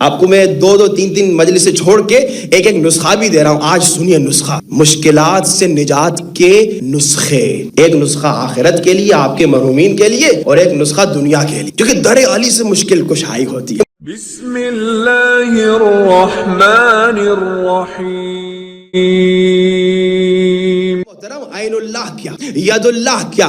آپ کو میں 2-3 مجلس سے چھوڑ کے ایک نسخہ بھی دے رہا ہوں. آج سنیے نسخہ، مشکلات سے نجات کے نسخے. ایک نسخہ آخرت کے لیے، آپ کے مرحومین کے لیے، اور ایک نسخہ دنیا کے لیے، کیونکہ در علی سے مشکل کشائی ہوتی ہے. بسم اللہ الرحمن الرحیم. عین اللہ کیا، ید اللہ کیا،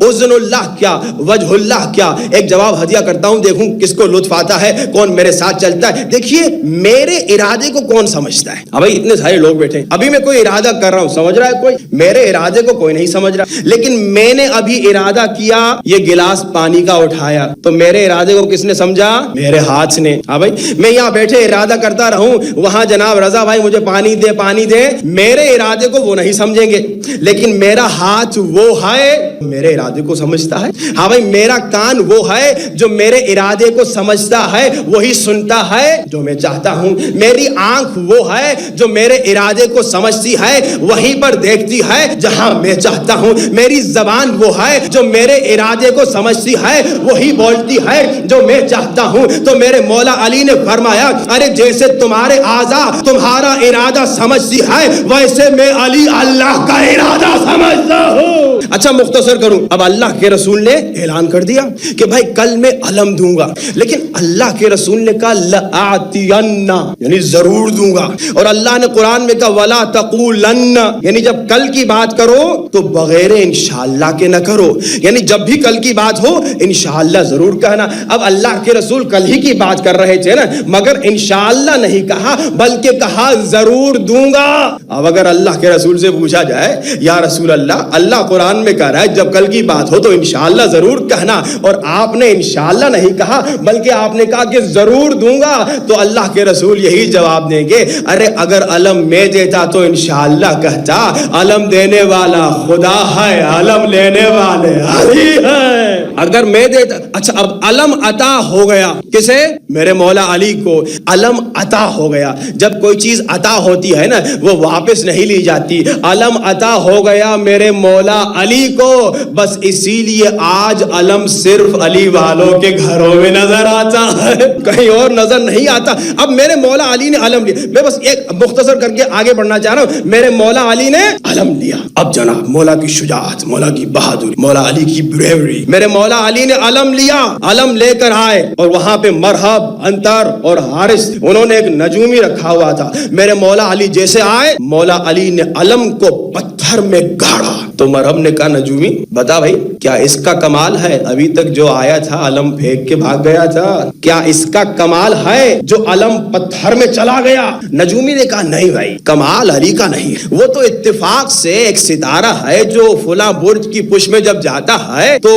اذن اللہ کیا، وجہ اللہ کیا؟ ایک جواب ہدیہ کرتا ہوں، دیکھوں کس کو لطف آتا ہے، کون میرے ساتھ چلتا ہے. دیکھیے میرے ارادے کو کون سمجھتا ہے؟ ابھی اتنے سارے لوگ بیٹھے ہیں، ابھی میں کوئی ارادہ کر رہا ہوں، سمجھ رہا ہے کوئی؟ میرے ارادے کو کوئی نہیں سمجھ رہا، لیکن میں نے ابھی ارادہ کیا، یہ گلاس پانی کا اٹھایا، تو میرے ارادے کو کس نے سمجھا؟ میرے ہاتھ نے. ہاں بھائی، میں یہاں بیٹھے ارادہ کرتا رہوں، وہاں جناب رضا بھائی مجھے پانی دے پانی دے، میرے ارادے کو وہ نہیں سمجھیں گے، لیکن میرا ہاتھ وہ ہے میرے ارادے کو سمجھتا ہے. ہاں بھائی، میرا کان وہ ہے جو میرے ارادے کو سمجھتا ہے، وہی سنتا ہے جو میں چاہتا ہوں. میری آنکھ وہ ہے جو میرے ارادے کو سمجھتی ہے، وہیں پر دیکھتی ہے جہاں میں چاہتا ہوں. میری زبان وہ ہے جو میرے ارادے کو سمجھتی ہے، وہی بولتی ہے جو میں چاہتا ہوں. تو میرے مولا علی نے فرمایا، ارے جیسے تمہارے اعضاء تمہارا ارادہ سمجھتی ہے، ویسے میں علی اللہ کا ارادہ سمجھتا ہوں. اچھا مختصر کروں، اب اللہ کے رسول نے اعلان کر دیا کہ بھائی کل میں علم دوں گا، لیکن اللہ کے رسول نے کہا لآتین، یعنی ضرور دوں گا. اور اللہ نے قرآن میں کہا ولا تقولن، یعنی جب کل کی بات کرو تو بغیر انشاءاللہ کے نہ کرو، یعنی جب بھی کل کی بات ہو انشاءاللہ ضرور کہنا. اب اللہ کے رسول کل ہی کی بات کر رہے تھے نا، مگر انشاءاللہ نہیں کہا بلکہ کہا ضرور دوں گا. اب اگر اللہ کے رسول سے پوچھا جائے یا رسول اللہ قرآن میں کہہ رہا ہے جب کل کی بات ہو تو انشاءاللہ ضرور کہنا، اور آپ نے انشاءاللہ نہیں کہا بلکہ آپ نے کہا کہ ضرور دوں گا، تو اللہ کے رسول یہی جواب دیں گے، ارے اگر علم میں دیتا تو انشاءاللہ کہتا، علم دینے والا خدا ہے، علم لینے والے علی ہے. اگر میں دیتا، اچھا اب علم عطا ہو گیا کسے؟ میرے مولا علی کو علم عطا ہو گیا. جب کوئی چیز عطا ہوتی ہے نا وہ واپس نہیں لی جاتی. علم عطا ہو گیا میرے مولا علی کو، بس اسی لیے آج علم صرف علی والوں کے گھروں میں نظر آتا ہے، کہیں اور نظر نہیں آتا. اب میرے مولا علی نے علم لیا، میں بس ایک مختصر کر کے آگے بڑھنا چاہ رہا ہوں. میرے مولا علی نے علم لیا. اب جناب مولا کی شجاعت، مولا کی بہادری، مولا علی کی بریوری، میرے مولا علی نے علم لیا. علم لے کر آئے اور وہاں پہ مرحب، انتر اور حارث، انہوں نے ایک نجومی رکھا ہوا تھا. میرے مولا علی جیسے آئے، مولا علی نے علم کو پتھر میں گاڑا. تو مرحب نے کہا نجومی بتا بھائی کیا اس کا کمال ہے؟ ابھی تک جو آیا تھا علم پھینک کے بھاگ گیا تھا، کیا اس کا کمال ہے جو علم پتھر میں چلا گیا؟ نجومی نے کہا نہیں بھائی، کمال علی کا نہیں، وہ تو اتفاق سے ایک ستارہ ہے جو فلاں برج کی پش میں جب جاتا ہے تو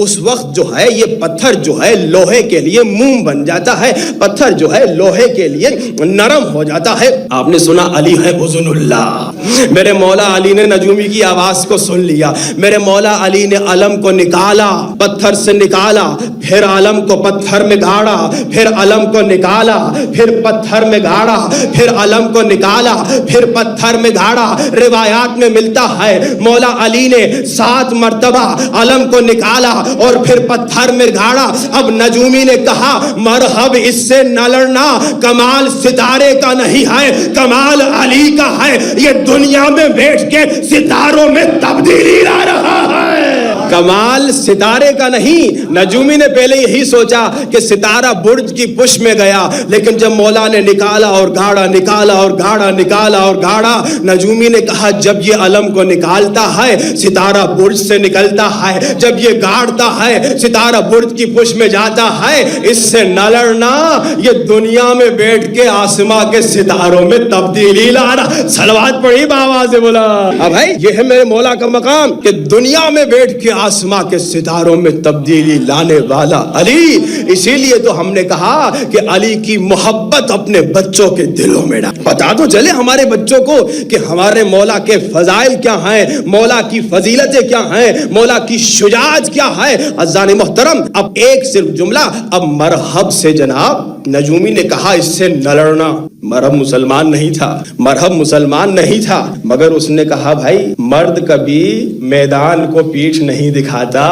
اس وقت جو ہے یہ پتھر جو ہے لوہے کے لیے موم بن جاتا ہے، پتھر جو ہے لوہے کے لیے نرم ہو جاتا ہے. آپ نے سنا علی ہے اذن اللہ. میرے مولا علی نے نجومی کی آواز کو سن لیا. میرے مولا علی نے علم کو نکالا، پتھر سے نکالا، پھر علم کو پتھر میں گاڑا، پھر علم کو نکالا، پھر پتھر میں گاڑا، پھر علم کو نکالا، پھر پتھر میں گاڑا. روایات میں ملتا ہے مولا علی نے 7 مرتبہ علم کو نکالا اور پھر پتھر میں گاڑا. اب نجومی نے کہا مرحب، اس سے نہ لڑنا، کمال ستارے کا نہیں ہے، کمال علی کا ہے. یہ دنیا میں بیٹھ کے ستاروں میں تبدیلی لا رہا ہے، کمال ستارے کا نہیں. نجومی نے پہلے یہی سوچا کہ ستارہ برج کی پش میں گیا، لیکن جب مولا نے نکالا اور گاڑا، نکالا اور گاڑا، نکالا اور گاڑا، نجومی نے کہا جب یہ علم کو نکالتا ہے ستارہ برج سے نکلتا ہے، جب یہ گاڑتا ہے ستارہ برج کی پش میں جاتا ہے. اس سے نہ لڑنا، یہ دنیا میں بیٹھ کے آسماں کے ستاروں میں تبدیلی لا رہا. صلوات پڑھی بآواز سے بولا. اب بھائی یہ ہے میرے مولا کا مقام کہ دنیا میں بیٹھ کے آسماں کے ستاروں میں تبدیلی لانے والا علی. اسی لیے تو ہم نے کہا کہ علی کی محبت اپنے بچوں کے دلوں میں ڈال. پتا تو چلے ہمارے بچوں کو کہ ہمارے مولا کے فضائل کیا ہیں، مولا کی فضیلتیں کیا ہیں، مولا کی شجاعت کیا ہے. عزیزان محترم، اب ایک صرف جملہ، اب مرحب سے جناب نجومی نے کہا اس سے نہ لڑنا. مرحب مسلمان نہیں تھا، مرحب مسلمان نہیں تھا، مگر اس نے کہا بھائی مرد کبھی میدان کو پیٹھ نہیں دکھاتا.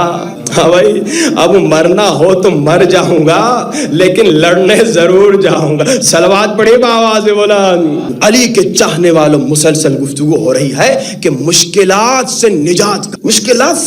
ہاں بھائی اب مرنا ہو تو مر جاؤں گا لیکن لڑنے ضرور جاؤں گا. صلوات پڑھے بآواز بولا. علی کے چاہنے والوں مسلسل گفتگو ہو رہی ہے کہ مشکلات سے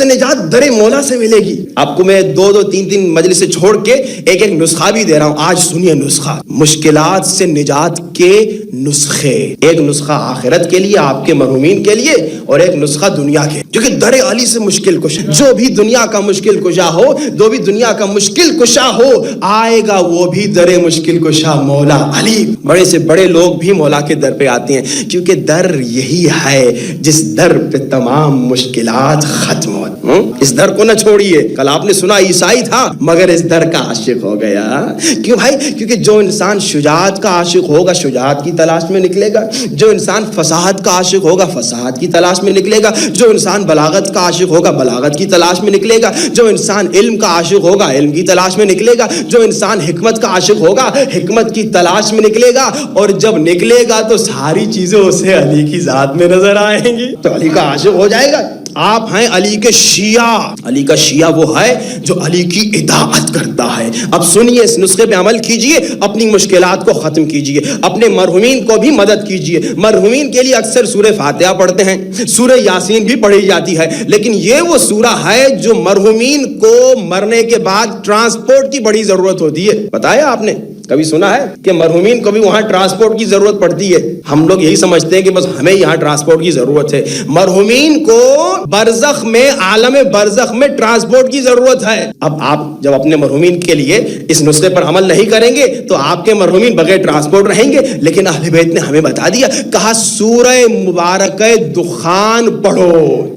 نجات در مولا سے ملے گی. آپ کو میں 2-3 مجلس سے چھوڑ کے ایک نسخہ بھی دے رہا ہوں. آج سنیے نسخہ مشکلات سے نجات کے نسخے. ایک نسخہ آخرت کے لیے آپ کے مرحومین کے لیے اور ایک نسخہ دنیا کے, جو کہ در علی سے مشکل کشا. جو بھی دنیا کا مشکل کشا ہو, جو بھی دنیا کا مشکل کشا ہو, آئے گا وہ بھی در مشکل کشا مولا علی. بڑے سے بڑے لوگ بھی مولا کے در پہ آتے ہیں کیونکہ در یہی ہے جس در پہ تمام مشکلات ختم ہوتی. اس در کو نہ چھوڑیے. کل آپ نے سنا عیسائی تھا مگر اس در کا عاشق ہو گیا. کیوں بھائی؟ کیونکہ جو انسان شجاعت کا عاشق ہوگا شجاعت کی تلاش میں نکلے گا. جو انسان فصاحت کا عاشق ہوگا فصاحت کی تلاش میں نکلے گا. جو انسان بلاغت کا عاشق ہوگا بلاغت کی تلاش میں نکلے گا. جو انسان علم کا عاشق ہوگا علم کی تلاش میں نکلے گا. جو انسان حکمت کا عاشق ہوگا حکمت کی تلاش میں نکلے گا. اور جب نکلے گا تو ساری چیزیں اسے علی کی ذات میں نظر آئیں گی تو علی کا عاشق ہو جائے گا. آپ ہیں علی کے شیعہ. علی کا شیعہ وہ ہے جو علی کی اطاعت کرتا ہے. اب سنیے, اس نسخے پہ عمل کیجئے, اپنی مشکلات کو ختم کیجئے, اپنے مرحومین کو بھی مدد کیجئے. مرحومین کے لیے اکثر سورہ فاتحہ پڑھتے ہیں, سورہ یاسین بھی پڑھی جاتی ہے, لیکن یہ وہ سورہ ہے جو مرحومین کو مرنے کے بعد ٹرانسپورٹ کی بڑی ضرورت ہوتی ہے. بتایا آپ نے کبھی سنا ہے کہ مرحومین کو بھی وہاں ٹرانسپورٹ کی ضرورت پڑتی ہے؟ ہم لوگ یہی سمجھتے ہیں کہ بس ہمیں یہاں ٹرانسپورٹ کی ضرورت ہے. مرحومین کو برزخ میں, عالم برزخ میں ٹرانسپورٹ کی ضرورت ہے. اب آپ جب اپنے مرحومین کے لیے اس نسخے پر عمل نہیں کریں گے تو آپ کے مرحومین بغیر ٹرانسپورٹ رہیں گے. لیکن اہل بیت نے ہمیں بتا دیا, کہا سورہ مبارکہ دخان پڑھو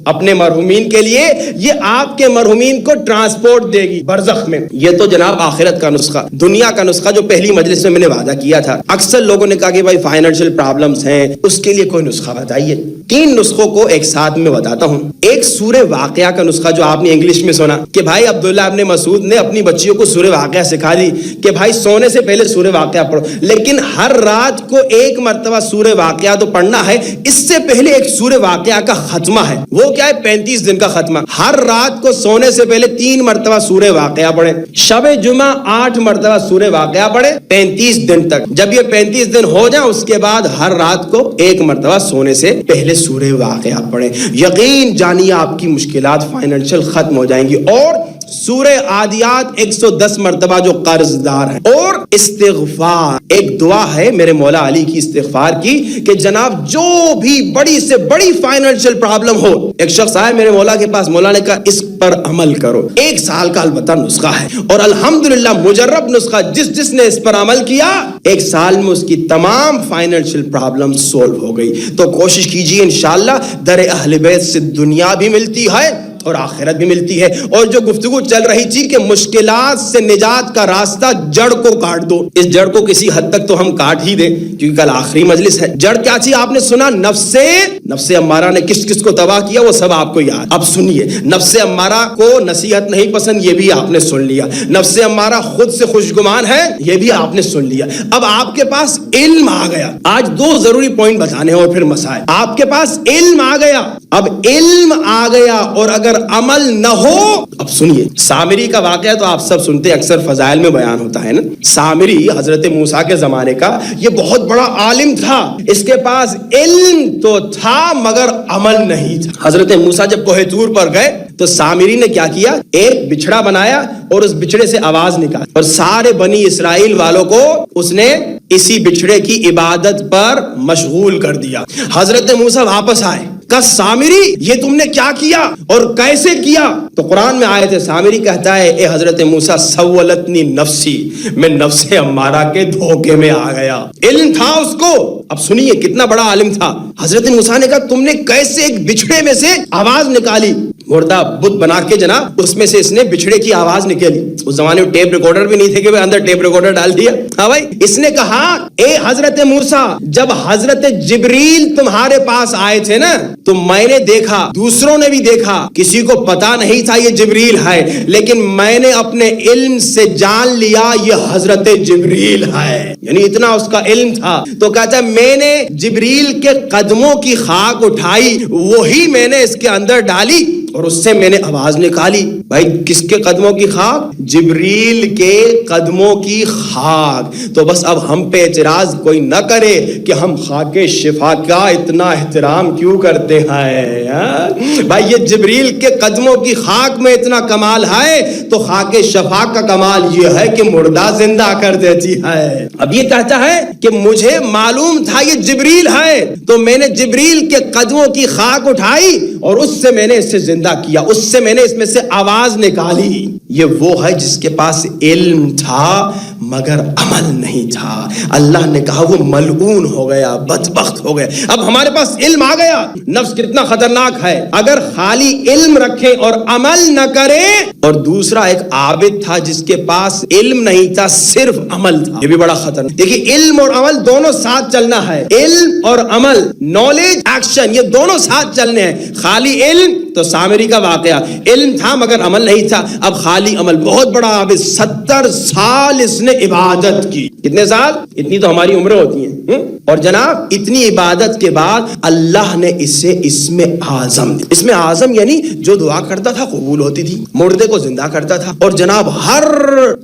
اپنے مرحومین کے لیے, یہ آپ کے مرحومین کو ٹرانسپورٹ دے گی برزخ میں. یہ تو جناب آخرت کا نسخہ. دنیا کا نسخہ جو پہلی مجلس میں نے وعدہ کیا تھا, اکثر لوگوں نے کہا کہ بھائی فائنینشیل پرابلمز ہیں, اس کے لیے کوئی نسخہ بتائیے. 3 نسخوں کو ایک ساتھ میں بتاتا ہوں. ایک سورہ واقعہ کا نسخہ جو آپ نے انگلش میں سنا کہ بھائی عبداللہ ابن مسعود نے اپنی بچیوں کو سورہ واقعہ سکھا دی کہ بھائی سونے سے پہلے سورہ واقعہ پڑھو, لیکن ہر رات کو ایک مرتبہ سورہ واقعہ تو پڑھنا ہے. اس سے پہلے ایک سورہ واقعہ کا ختمہ ہے. وہ کیا ہے؟ 35 دن کا ختمہ. ہر رات کو سونے سے پہلے 3 مرتبہ سورہ واقعہ پڑھیں. شب جمعہ 8 مرتبہ سورہ واقعہ پڑھیں 35 دن تک. جب یہ 35 دن ہو جائیں اس کے بعد ہر رات کو 1 مرتبہ سونے سے پہلے سورہ واقعہ پڑھیں. یقین جانیے آپ کی مشکلات فائنینشیل ختم ہو جائیں گی. اور سورہ عادیات 110 مرتبہ جو قرض دار ہیں. اور استغفار, ایک دعا ہے میرے مولا علی کی استغفار کی کہ جناب جو بھی بڑی سے بڑی فائنینشیل پرابلم ہو, ایک شخص آئے میرے مولا کے پاس, مولا نے کہا اس پر عمل کرو. 1 سال کا البتہ نسخہ ہے اور الحمدللہ مجرب نسخہ, جس نے اس پر عمل کیا 1 سال میں اس کی تمام فائنینشیل پرابلم سولو ہو گئی. تو کوشش کیجیے انشاءاللہ در اہل بیت سے دنیا بھی ملتی ہے اور آخرت بھی ملتی ہے. اور جو گفتگو چل رہی تھی کہ مشکلات سے نجات کا راستہ جڑ کو کاٹ دو, اس جڑ کو کسی حد تک تو ہم کاٹ ہی دیں کیونکہ کل آخری مجلس ہے. جڑ کیا تھی آپ نے سنا؟ نفس امارہ نے کس کس کو تباہ کیا وہ سب آپ کو یاد. اب سنیے, نفس امارہ کو نصیحت نہیں پسند یہ بھی آپ نے سن لیا. نفس امارہ خود سے خوشگمان ہے یہ بھی آپ نے سن لیا. اب آپ کے پاس علم آ گیا. آج 2 ضروری پوائنٹ بتانے ہیں اور پھر مسائل. آپ کے پاس علم آ گیا. اب علم آ گیا اور اگر عمل نہ ہو. اب سنیے, سامری کا واقعہ تو آپ سب سنتے ہیں, اکثر فضائل میں بیان ہوتا ہے نا. سامری حضرت موسیٰ کے زمانے کا یہ بہت بڑا عالم تھا. اس کے پاس علم تو تھا مگر عمل نہیں تھا. حضرت موسیٰ جب کوہ طور پر گئے تو سامری نے کیا کیا, ایک بچھڑا بنایا اور اس بچھڑے سے آواز نکالی اور سارے بنی اسرائیل والوں کو اس نے اسی بچھڑے کی عبادت پر مشغول کر دیا. حضرت موسیٰ واپس آئے, کہ سامری یہ تم نے کیا کیا اور کیسے کیا؟ تو قرآن میں آیت ہے, سامری کہتا ہے اے حضرت موسیٰ سولتنی نفسی, میں نفس امارہ کے دھوکے میں آ گیا. علم تھا اس کو. اب سنیے کتنا بڑا عالم تھا. حضرت موسیٰ نے کہا تم نے کیسے ایک بچھڑے میں سے آواز نکالی؟ مردہ بت بنا کے جناب اس میں سے اس نے بچھڑے کی آواز نکالی. اس زمانے میں ٹیپ ریکارڈر بھی نہیں تھے کہ اندر ٹیپ ریکارڈر ڈال دیا. ہاں بھائی, اس نے کہا اے حضرت موسیٰ جب حضرت جبریل تمہارے پاس آئے تھے نا تو میں نے دیکھا, دوسروں نے بھی دیکھا, کسی کو پتا نہیں تھا یہ جبریل ہے, لیکن میں نے اپنے علم سے جان لیا یہ حضرت جبریل ہے. یعنی اتنا اس کا علم تھا. تو کہتا ہے میں نے جبریل کے قدموں کی خاک اٹھائی, وہی میں نے اس کے اندر ڈالی اور اس سے میں نے آواز نکالی. بھائی کس کے قدموں کی خاک؟ جبریل کے قدموں کی خاک. تو بس اب ہم پہ اعتراض کوئی نہ کرے کہ ہم خاک شفا کا اتنا احترام کیوں کرتے ہیں. بھائی یہ جبریل کے قدموں کی خاک میں اتنا کمال ہے تو خاک شفا کا کمال یہ ہے کہ مردہ زندہ کر دیتی ہے. اب یہ کہتا ہے کہ مجھے معلوم تھا یہ جبریل ہے تو میں نے جبریل کے قدموں کی خاک اٹھائی اور اس سے میں نے اسے زندہ کیا, اس سے میں نے اس میں سے آواز نکالی. یہ وہ ہے جس کے پاس علم تھا مگر عمل نہیں تھا. اللہ نے کہا وہ ملعون ہو گیا, بدبخت ہو گیا. اب ہمارے پاس علم آ گیا. نفس کتنا خطرناک ہے, اگر خالی علم رکھے اور عمل نہ کرے. اور دوسرا ایک عابد تھا جس کے پاس علم نہیں تھا, صرف عمل تھا. یہ بھی بڑا خطرناک. دیکھیے علم اور عمل دونوں ساتھ چلنا ہے. علم اور عمل, نالج ایکشن, یہ دونوں ساتھ چلنے ہیں. خالی علم تو سامری کا واقعہ, علم تھا مگر عمل نہیں تھا. اب خالی عمل. بہت بڑا عابد, 70 سال اس نے عبادت کی. کتنے سال؟ اتنی تو ہماری عمریں ہوتی ہیں. اور جناب اتنی عبادت کے بعد اللہ نے اسے اسم اعظم دی. اسم اعظم یعنی جو دعا کرتا تھا قبول ہوتی تھی, مردے کو زندہ کرتا تھا. اور جناب ہر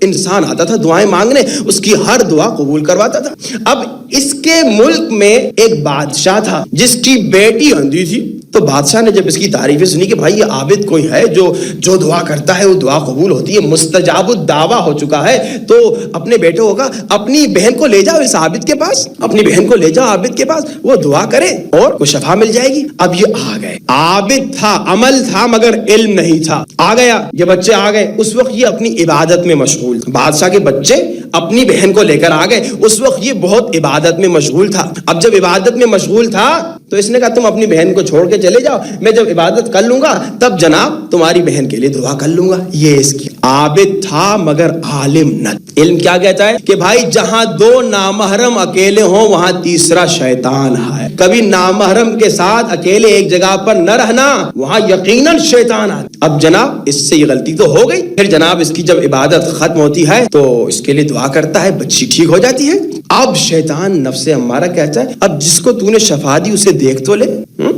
انسان آتا تھا دعائیں مانگنے, اس کی ہر دعا قبول کرواتا تھا. اب اس کے ملک میں ایک بادشاہ تھا جس کی بیٹی اندھی تھی. تو بادشاہ نے جب اس کی تعریفیں سنی کہ بھائی یہ عابد کوئی ہے جو دعا کرتا ہے وہ دعا قبول ہوتی ہے, مستجاب الدعویٰ ہو چکا ہے, تو اپنے بیٹے ہوگا اپنی بہن کو لے جاؤ اس عابد کے پاس, اپنی بہن کو لے جاؤ عابد کے پاس, وہ دعا کرے اور کو شفا مل جائے گی. اب یہ آ گئے, عابد تھا, عمل تھا مگر علم نہیں تھا. آ گیا, یہ بچے آ گئے. اس وقت یہ اپنی عبادت میں مشغول تھا. بادشاہ کے بچے اپنی بہن کو لے کر آ گئے. اس وقت یہ بہت عبادت میں مشغول تھا. اب جب عبادت میں مشغول تھا تو اس نے کہا تم اپنی بہن کو چھوڑ کے چلے جاؤ, میں جب عبادت کر لوں گا تب جناب تمہاری بہن کے لیے دعا کر لوں گا. یہ اس کی عابد تھا مگر عالم نہ. علم کیا کہتا ہے کہ بھائی جہاں دو نامحرم اکیلے ہوں وہاں تیسرا شیطان ہے. کبھی نامحرم کے ساتھ اکیلے ایک جگہ پر نہ رہنا, وہاں یقیناً شیطان آتا. اب جناب اس سے یہ غلطی تو ہو گئی. پھر جناب اس کی جب عبادت ختم ہوتی ہے تو اس کے لیے دعا کرتا ہے, بچی ٹھیک ہو جاتی ہے. اب شیطان نفس امارہ کہتا ہے اب جس کو تو نے شفا دی اسے دیکھ تو لے,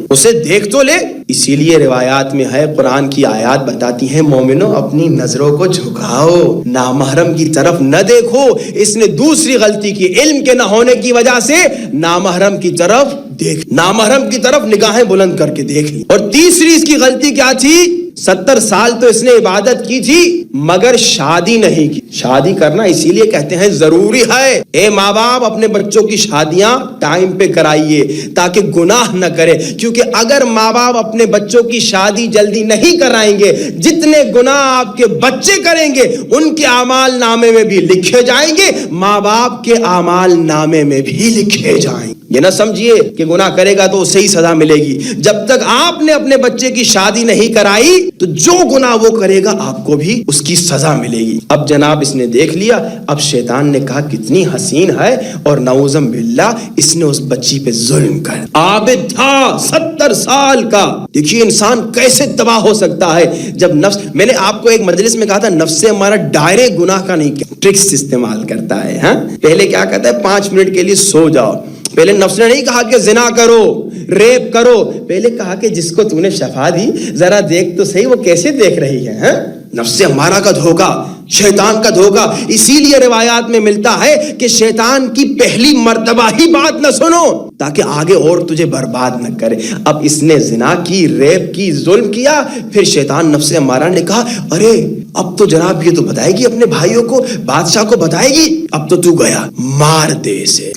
اسے دیکھ تو لے. اسی لیے روایات میں ہے, قرآن کی آیات بتاتی ہیں مومنو اپنی نظروں کو جھکاؤ, نامحرم کی طرف نہ دیکھو. اس نے دوسری غلطی کی, علم کے نہ ہونے کی وجہ سے نامحرم کی طرف دیکھ, نامحرم کی طرف نگاہیں بلند کر کے دیکھ لی. اور تیسری اس کی غلطی کیا تھی, 70 سال تو اس نے عبادت کی تھی مگر شادی نہیں کی. شادی کرنا اسی لیے کہتے ہیں ضروری ہے. اے ماں باپ اپنے بچوں کی شادیاں ٹائم پہ کرائیے تاکہ گناہ نہ کرے, کیونکہ اگر ماں باپ اپنے بچوں کی شادی جلدی نہیں کرائیں گے, جتنے گناہ آپ کے بچے کریں گے ان کے اعمال نامے میں بھی لکھے جائیں گے, ماں باپ کے اعمال نامے میں بھی لکھے جائیں گے. یہ نہ سمجھیے کہ گناہ کرے گا تو اسے ہی سزا ملے گی. جب تک آپ نے اپنے بچے کی شادی نہیں کرائی تو جو گناہ وہ کرے گا آپ کو بھی اس کی سزا ملے گی. اب جناب اس نے دیکھ لیا. اب شیطان نے کہا کتنی حسین ہے, اور نعوذ باللہ اس نے اس بچی پہ ظلم کر. عابد تھا 70 سال کا. دیکھیے انسان کیسے تباہ ہو سکتا ہے جب نفس, میں نے آپ کو ایک مجلس میں کہا تھا نفس ہمارا ڈائرے گناہ کا نہیں, ٹرکس استعمال کرتا ہے. ہاں پہلے کیا کہتا ہے 5 منٹ کے لیے سو جاؤ. پہلے نفس نے نہیں کہا کہ زنا کرو, ریپ کرو, پہلے کہا کہ جس کو تو نے شفا دی ذرا دیکھ تو صحیح وہ کیسے دیکھ رہی ہے. نفس ہمارا کا دھوکا, شیطان کا دھوکا. اسی لیے روایات میں ملتا ہے کہ شیطان کی پہلی مرتبہ ہی بات نہ سنو تاکہ آگے اور تجھے برباد نہ کرے. اب اس نے زنا کی, ریپ کی, ظلم کیا. پھر شیطان نفس ہمارا نے کہا ارے اب تو جناب یہ تو بتائے گی اپنے بھائیوں کو, بادشاہ کو بتائے گی, اب تو گیا مار دے اسے.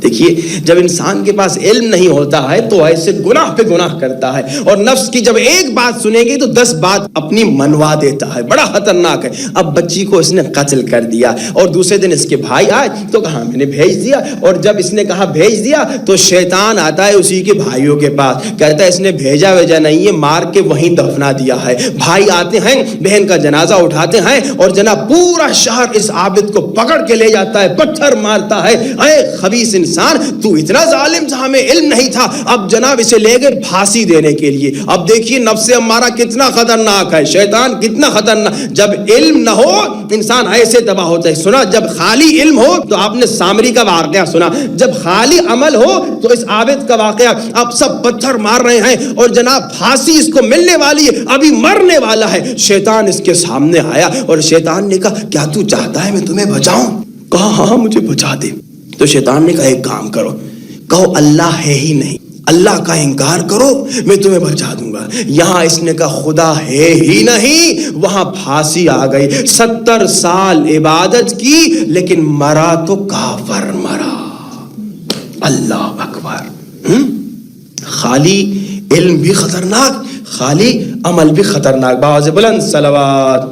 دیکھیے جب انسان کے پاس علم نہیں ہوتا ہے تو ایسے گناہ پہ گناہ کرتا ہے, اور نفس کی جب ایک بات سنے گی تو 10 بات اپنی منوا دیتا ہے. بڑا خطرناک ہے. اب بچی کو اس نے قتل کر دیا, اور دوسرے دن اس کے بھائی آئے تو کہا میں نے بھیج دیا, اور جب اس نے کہا بھیج دیا تو شیطان آتا ہے اسی کے بھائیوں کے پاس, کہتا ہے اس نے بھیجا ویجا نہیں ہے, مار کے وہیں دفنا دیا ہے. بھائی آتے ہیں, بہن کا جنازہ اٹھاتے ہیں, اور جناب پورا شہر اس عابد کو پکڑ کے لے جاتا ہے, پتھر مارتا ہے. اے خبیث انسان تو اتنا ظالم تھا, ہمیں علم نہیں تھا. اب جناب اسے لے گئے پھانسی دینے کے لیے. اب دیکھیے نفس ہمارا کتنا خطرناک ہے, شیطان کتنا خطرناک. جب علم نہ ہو انسان ایسے تباہ ہوتا ہے. سنا جب خالی علم ہو تو آپ نے سامری کا واقعہ سنا, جب خالی عمل ہو تو اس عابد کا واقعہ، اب سب پتھر مار رہے ہیں اور جناب پھانسی اس کو ملنے والی ہے، ابھی مرنے والا ہے. شیطان اس کے سامنے آیا اور شیطان نے کہا کیا تو چاہتا ہے میں تمہیں بچاؤں؟ کہا ہاں مجھے بچا دے. تو شیطان نے کہا ایک کام کرو، کہو اللہ ہے ہی نہیں، اللہ کا انکار کرو میں تمہیں بچا دوں گا. یہاں اس نے کہا خدا ہے ہی نہیں، وہاں پھانسی آ گئی. 70 سال عبادت کی لیکن مرا تو کافر مرا. اللہ اکبر. خالی علم بھی خطرناک، خالی عمل بھی خطرناک. باوز بلند صلوات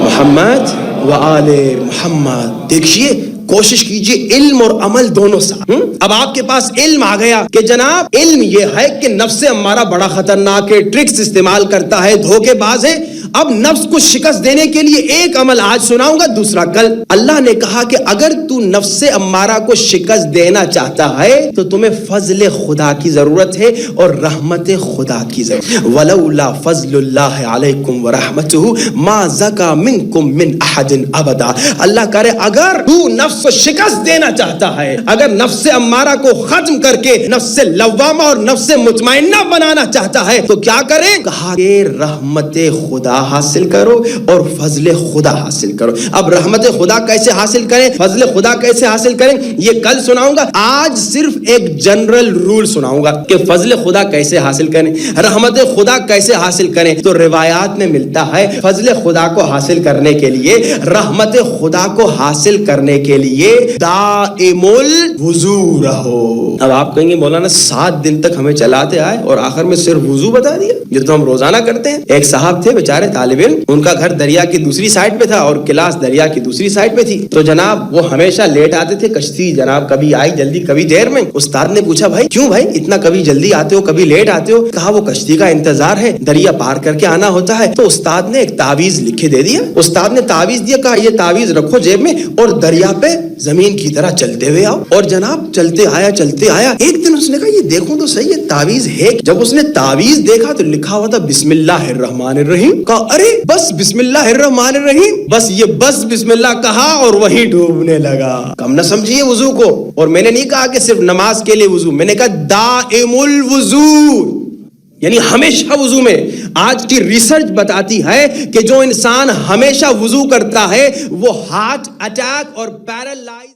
محمد و آل محمد. دیکھیے کوشش کیجئے علم اور عمل دونوں ساتھ. اب آپ کے پاس علم آ گیا کہ جناب علم یہ ہے کہ نفس ہمارا بڑا خطرناک ہے، ٹرکس استعمال کرتا ہے، دھوکے باز ہے. اب نفس کو شکست دینے کے لیے ایک عمل آج سناؤں گا، دوسرا کل. اللہ نے کہا کہ اگر تو نفس امارہ کو شکست دینا چاہتا ہے تو تمہیں فضل خدا کی ضرورت ہے اور رحمت خدا کی ضرورت. ولولا فضل اللہ علیکم ورحمتہ ما زکا منکم من احد ابدا. اللہ کرے اگر تو نفس کو شکست دینا چاہتا ہے، اگر نفس امارہ کو ختم کر کے نفس لوامہ اور نفس مطمئنہ بنانا چاہتا ہے تو کیا کریں؟ کہا کہ رحمت خدا حاصل کرو اور فضل خدا حاصل کرو. اب رحمت خدا کیسے حاصل کریں، فضل خدا کیسے حاصل کریں، یہ کل سناؤں گا. آج صرف ایک جنرل رول سناؤں گا کہ فضل خدا کیسے حاصل کریں، رحمت خدا کیسے حاصل کریں. تو روایات میں ملتا ہے فضل خدا کو حاصل کرنے کے لیے، رحمت خدا کو حاصل کرنے کے لیے دائم الوضو رہو. اب آپ کہیں گے مولانا 7 دن تک ہمیں چلاتے آئے اور آخر میں صرف وضو بتا دیا، جو تو ہم روزانہ کرتے ہیں. ایک صاحب تھے بیچارے طالب علم، ان کا گھر دریا کی دوسری سائڈ پہ تھا اور کلاس دریا کی دوسری سائڈ پہ تھی. تو جناب وہ ہمیشہ لیٹ آتے تھے، کشتی جناب کبھی آئی جلدی کبھی دیر میں. استاد نے پوچھا بھائی کیوں بھائی اتنا کبھی جلدی آتے ہو کبھی لیٹ آتے ہو؟ کہا وہ کشتی کا انتظار ہے، دریا پار کر کے آنا ہوتا ہے. تو استاد نے ایک تعویذ لکھے دے دیا. استاد نے تعویذ دیا، کہا یہ تعویذ رکھو جیب میں اور دریا پہ زمین کی طرح چلتے ہوئے آؤ. اور جناب چلتے آیا. ایک دن اس نے کہا یہ دیکھوں تو صحیح یہ تعویذ ہے. جب اس نے تعویذ دیکھا تو لکھا ہوا تھا بسم اللہ الرحمن الرحیم. کہا ارے بس بسم اللہ الرحمن الرحیم، بس یہ بس بسم اللہ کہا اور وہیں ڈوبنے لگا. کم نہ سمجھیے وضو کو. اور میں نے نہیں کہا کہ صرف نماز کے لیے وضو، میں نے کہا دائم الوضو، یعنی ہمیشہ وضو میں. آج کی ریسرچ بتاتی ہے کہ جو انسان ہمیشہ وضو کرتا ہے وہ ہارٹ اٹیک اور پیرالائز